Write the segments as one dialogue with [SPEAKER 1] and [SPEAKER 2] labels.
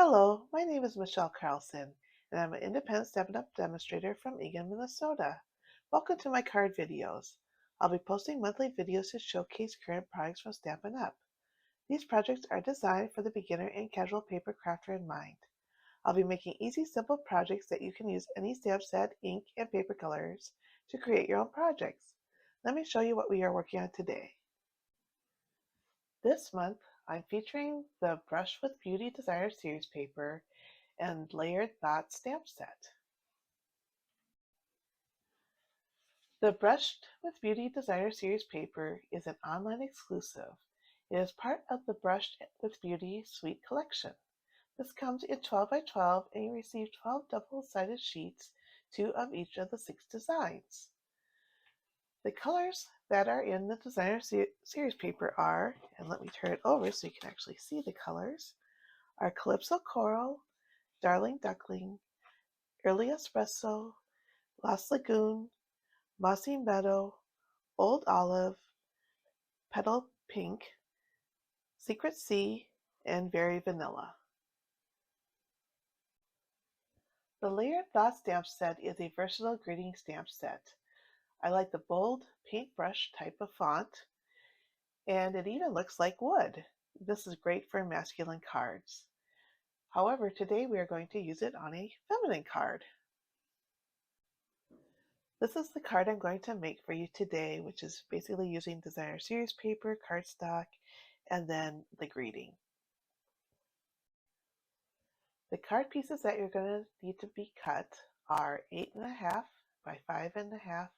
[SPEAKER 1] Hello, my name is Michelle Carlson, and I'm an independent Stampin' Up! Demonstrator from Eagan, Minnesota. Welcome to my card videos. I'll be posting monthly videos to showcase current products from Stampin' Up! These projects are designed for the beginner and casual paper crafter in mind. I'll be making easy, simple projects that you can use any stamp set, ink, and paper colors to create your own projects. Let me show you what we are working on today. This month, I'm featuring the Brush with Beauty Designer Series paper and Layered Thought stamp set. The Brushed with Beauty Designer Series paper is an online exclusive. It is part of the Brushed with Beauty Suite collection. This comes in 12 by 12 and you receive 12 double-sided sheets, 2 of each of the 6 designs. The colors that are in the Designer Series paper are, and let me turn it over so you can actually see the colors, are Calypso Coral, Darling Duckling, Early Espresso, Lost Lagoon, Mossy Meadow, Old Olive, Petal Pink, Secret Sea, and Very Vanilla. The Layered Thought stamp set is a versatile greeting stamp set. I like the bold paintbrush type of font, and it even looks like wood. This is great for masculine cards. However, today we are going to use it on a feminine card. This is the card I'm going to make for you today, which is basically using Designer Series paper, cardstock, and then the greeting. The card pieces that you're going to need to be cut are 8.5 by 5.5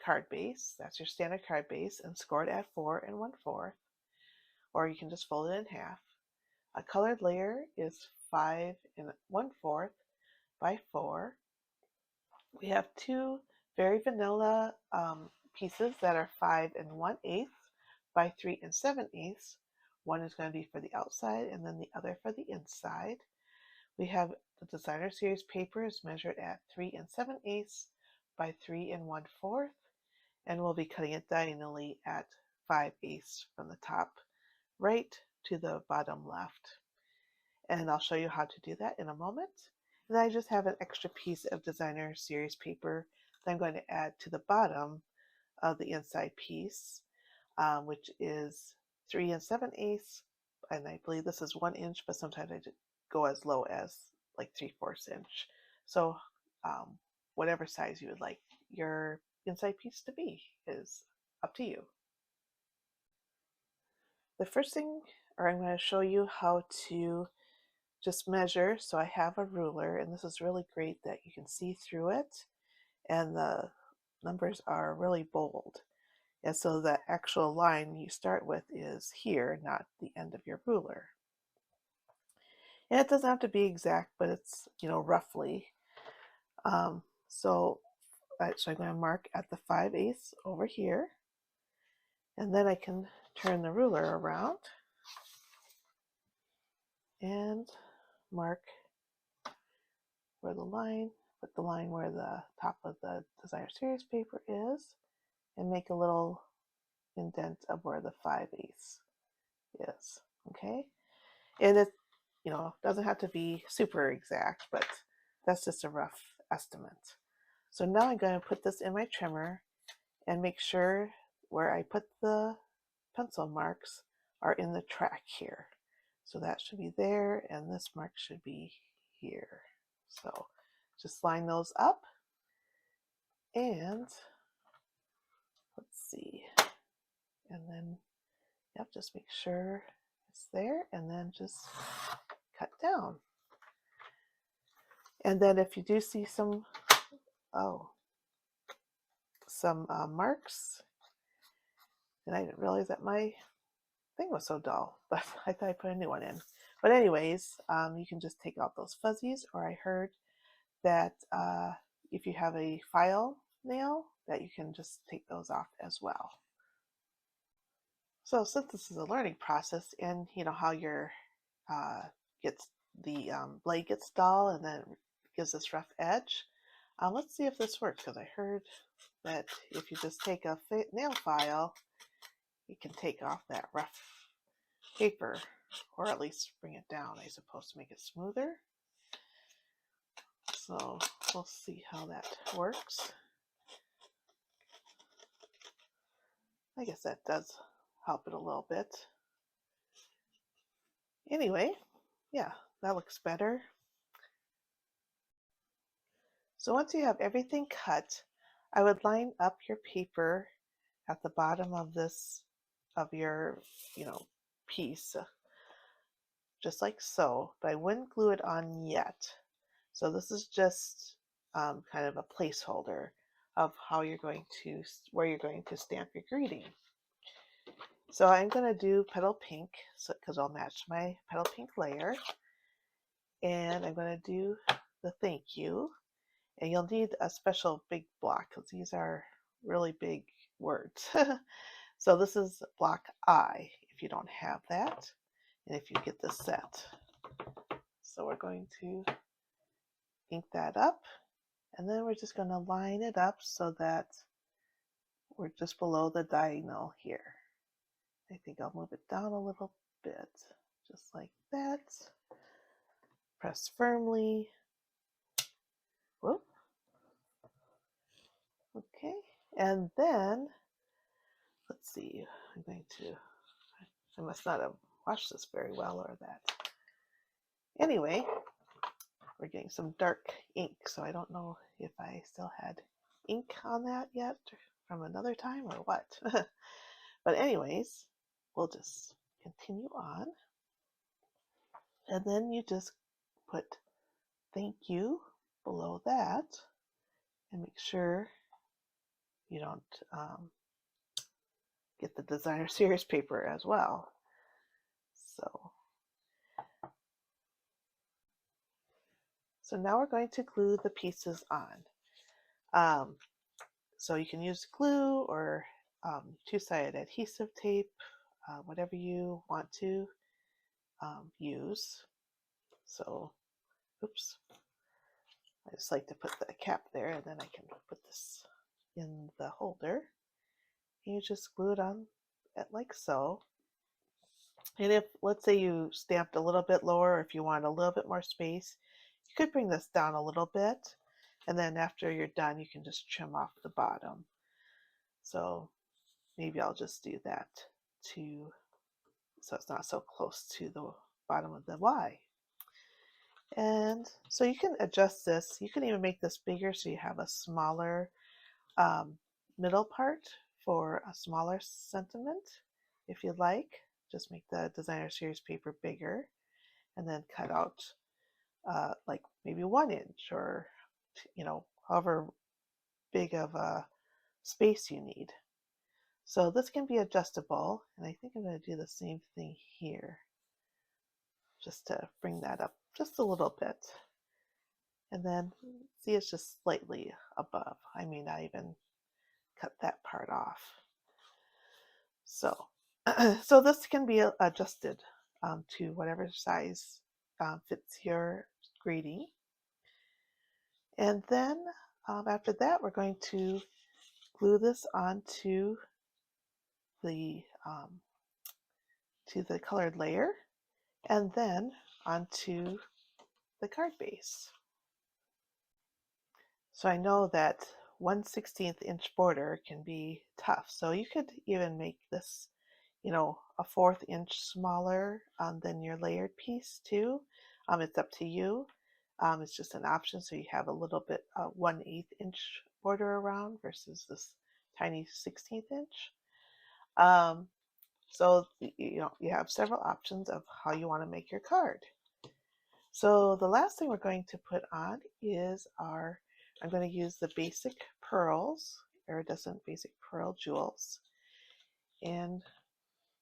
[SPEAKER 1] card base. That's your standard card base, and scored at 4 1/4, or you can just fold it in half. A colored layer is 5 1/4 by 4. We have 2 very vanilla pieces that are 5 1/8 by 3 7/8. One is going to be for the outside and then the other for the inside. We have the Designer Series paper is measured at 3 7/8 by 3 1/4, and we'll be cutting it diagonally at 5/8 from the top right to the bottom left. And I'll show you how to do that in a moment. And then I just have an extra piece of Designer Series paper that I'm going to add to the bottom of the inside piece, which is 3 7/8, and I believe this is 1 inch, but sometimes I go as low as like 3/4 inch. So whatever size you would like your inside piece to be is up to you. The first thing, or I'm going to show you how to just measure. So I have a ruler, and this is really great that you can see through it, and the numbers are really bold. And so the actual line you start with is here, not the end of your ruler. And it doesn't have to be exact, but it's, roughly. So I'm going to mark at the 5/8 over here, and then I can turn the ruler around and mark where the line, put the line where the top of the Designer Series paper is, and make a little indent of where the 5/8 is. Okay, and it doesn't have to be super exact, but that's just a rough estimate. So now I'm going to put this in my trimmer and make sure where I put the pencil marks are in the track here. So that should be there, and this mark should be here. So just line those up, and let's see, and then just make sure it's there, and then just cut down. And then if you do see some marks, and I didn't realize that my thing was so dull, but I thought I put a new one in. But anyways, you can just take out those fuzzies, or I heard that if you have a file nail, that you can just take those off as well. So since this is a learning process, and how your blade gets dull and then gives this rough edge, let's see if this works, because I heard that if you just take a nail file, you can take off that rough paper, or at least bring it down, I suppose, to make it smoother. So we'll see how that works. I guess that does help it a little bit. Anyway, yeah, that looks better. So once you have everything cut, I would line up your paper at the bottom of this, of your, piece, just like so, but I wouldn't glue it on yet. So this is just kind of a placeholder of how you're going to, where you're going to stamp your greeting. So I'm going to do petal pink, because I'll match my petal pink layer. And I'm going to do the thank you. And you'll need a special big block because these are really big words. So this is block I, if you don't have that, and if you get this set. So we're going to ink that up, and then we're just going to line it up so that we're just below the diagonal here. I think I'll move it down a little bit, just like that. Press firmly. Whoop. Okay, and then let's see, I must not have washed this very well or that. Anyway, we're getting some dark ink, so I don't know if I still had ink on that yet from another time or what. But anyways, we'll just continue on. And then you just put thank you below that and make sure you don't get the designer series paper as well. So now we're going to glue the pieces on. So you can use glue or two-sided adhesive tape, whatever you want to use. So, oops, I just like to put the cap there, and then I can put this in the holder. And you just glue it on like so. And if, let's say you stamped a little bit lower, or if you want a little bit more space, you could bring this down a little bit. And then after you're done, you can just trim off the bottom. So maybe I'll just do that too, so it's not so close to the bottom of the Y. And so you can adjust this. You can even make this bigger so you have a smaller middle part for a smaller sentiment if you'd like. Just make the designer series paper bigger and then cut out like maybe 1 inch or however big of a space you need. So this can be adjustable, and I think I'm going to do the same thing here just to bring that up just a little bit. And then see, it's just slightly above. I may not even cut that part off. So, so this can be adjusted to whatever size fits your greeting. And then after that, we're going to glue this onto the colored layer, and then onto the card base. So I know that 1/16 inch border can be tough. So you could even make this, a 1/4 inch smaller than your layered piece too. It's up to you. It's just an option. So you have a little bit 1/8 inch border around versus this tiny 16th inch. So you have several options of how you want to make your card. So the last thing we're going to put on is I'm going to use the basic pearls, iridescent basic pearl jewels, and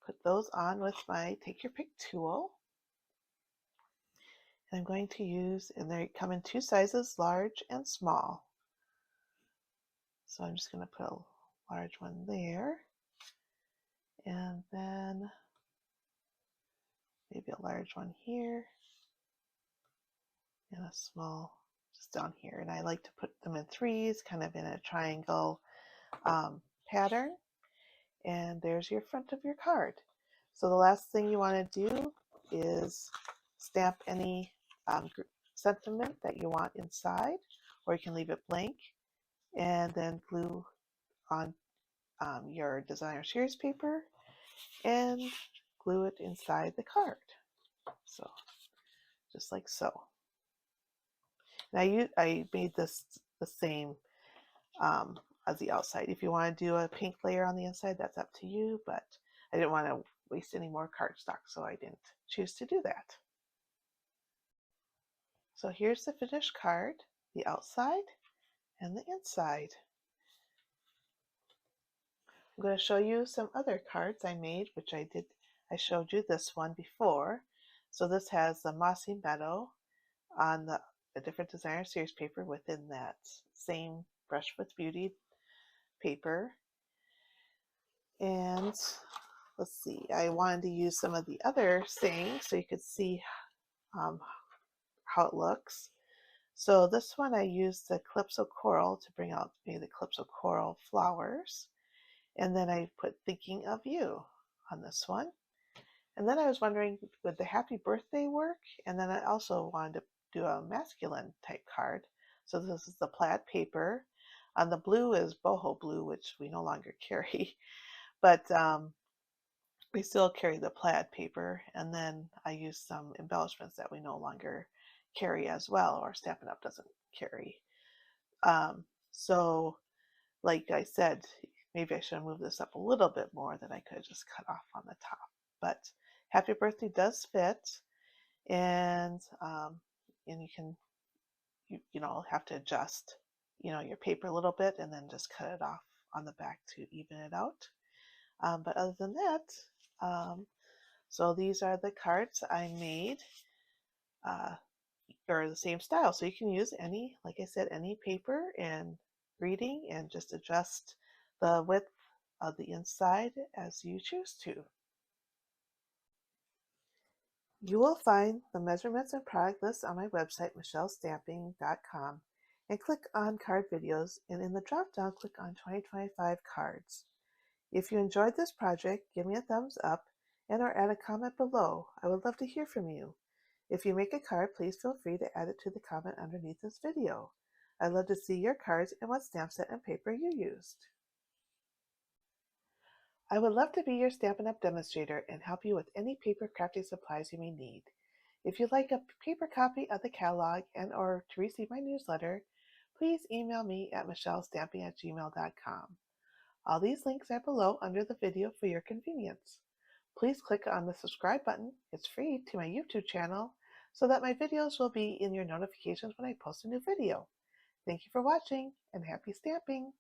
[SPEAKER 1] put those on with my Take Your Pick tool. And I'm going to use, and they come in 2 sizes, large and small. So I'm just going to put a large one there, and then maybe a large one here, and a small just down here. And I like to put them in 3s, kind of in a triangle pattern. And there's your front of your card. So the last thing you want to do is stamp any sentiment that you want inside, or you can leave it blank and then glue on your designer series paper and glue it inside the card. So just like so. Now I made this the same as the outside. If you want to do a pink layer on the inside, that's up to you, but I didn't want to waste any more cardstock, so I didn't choose to do that. So here's the finished card, the outside and the inside. I'm going to show you some other cards I made, which I showed you this one before. So this has the Mossy Meadow on a different designer series paper within that same Brush with Beauty paper. And let's see, I wanted to use some of the other sayings so you could see how it looks. So this one I used the Calypso Coral to bring out maybe the Calypso Coral flowers. And then I put Thinking of You on this one. And then I was wondering, would the happy birthday work? And then I also wanted to do a masculine type card. So this is the plaid paper. On the blue is boho blue, which we no longer carry, but we still carry the plaid paper. And then I used some embellishments that we no longer carry as well, or Stampin' Up! Doesn't carry. So like I said, maybe I should have moved this up a little bit more than I could have just cut off on the top. But happy birthday does fit, and you can have to adjust your paper a little bit and then just cut it off on the back to even it out. But other than that, so these are the cards I made. Or the same style, so you can use any, like I said, any paper and greeting, and just adjust the width of the inside as you choose to. You will find the measurements and product lists on my website, michellesstamping.com, and click on card videos, and in the drop down click on 2025 cards. If you enjoyed this project, give me a thumbs up and or add a comment below. I would love to hear from you. If you make a card, please feel free to add it to the comment underneath this video. I'd love to see your cards and what stamp set and paper you used. I would love to be your Stampin' Up! Demonstrator and help you with any paper crafting supplies you may need. If you'd like a paper copy of the catalog and or to receive my newsletter, please email me at michellesstamping@gmail.com. All these links are below under the video for your convenience. Please click on the subscribe button, it's free, to my YouTube channel, so that my videos will be in your notifications when I post a new video. Thank you for watching, and happy stamping!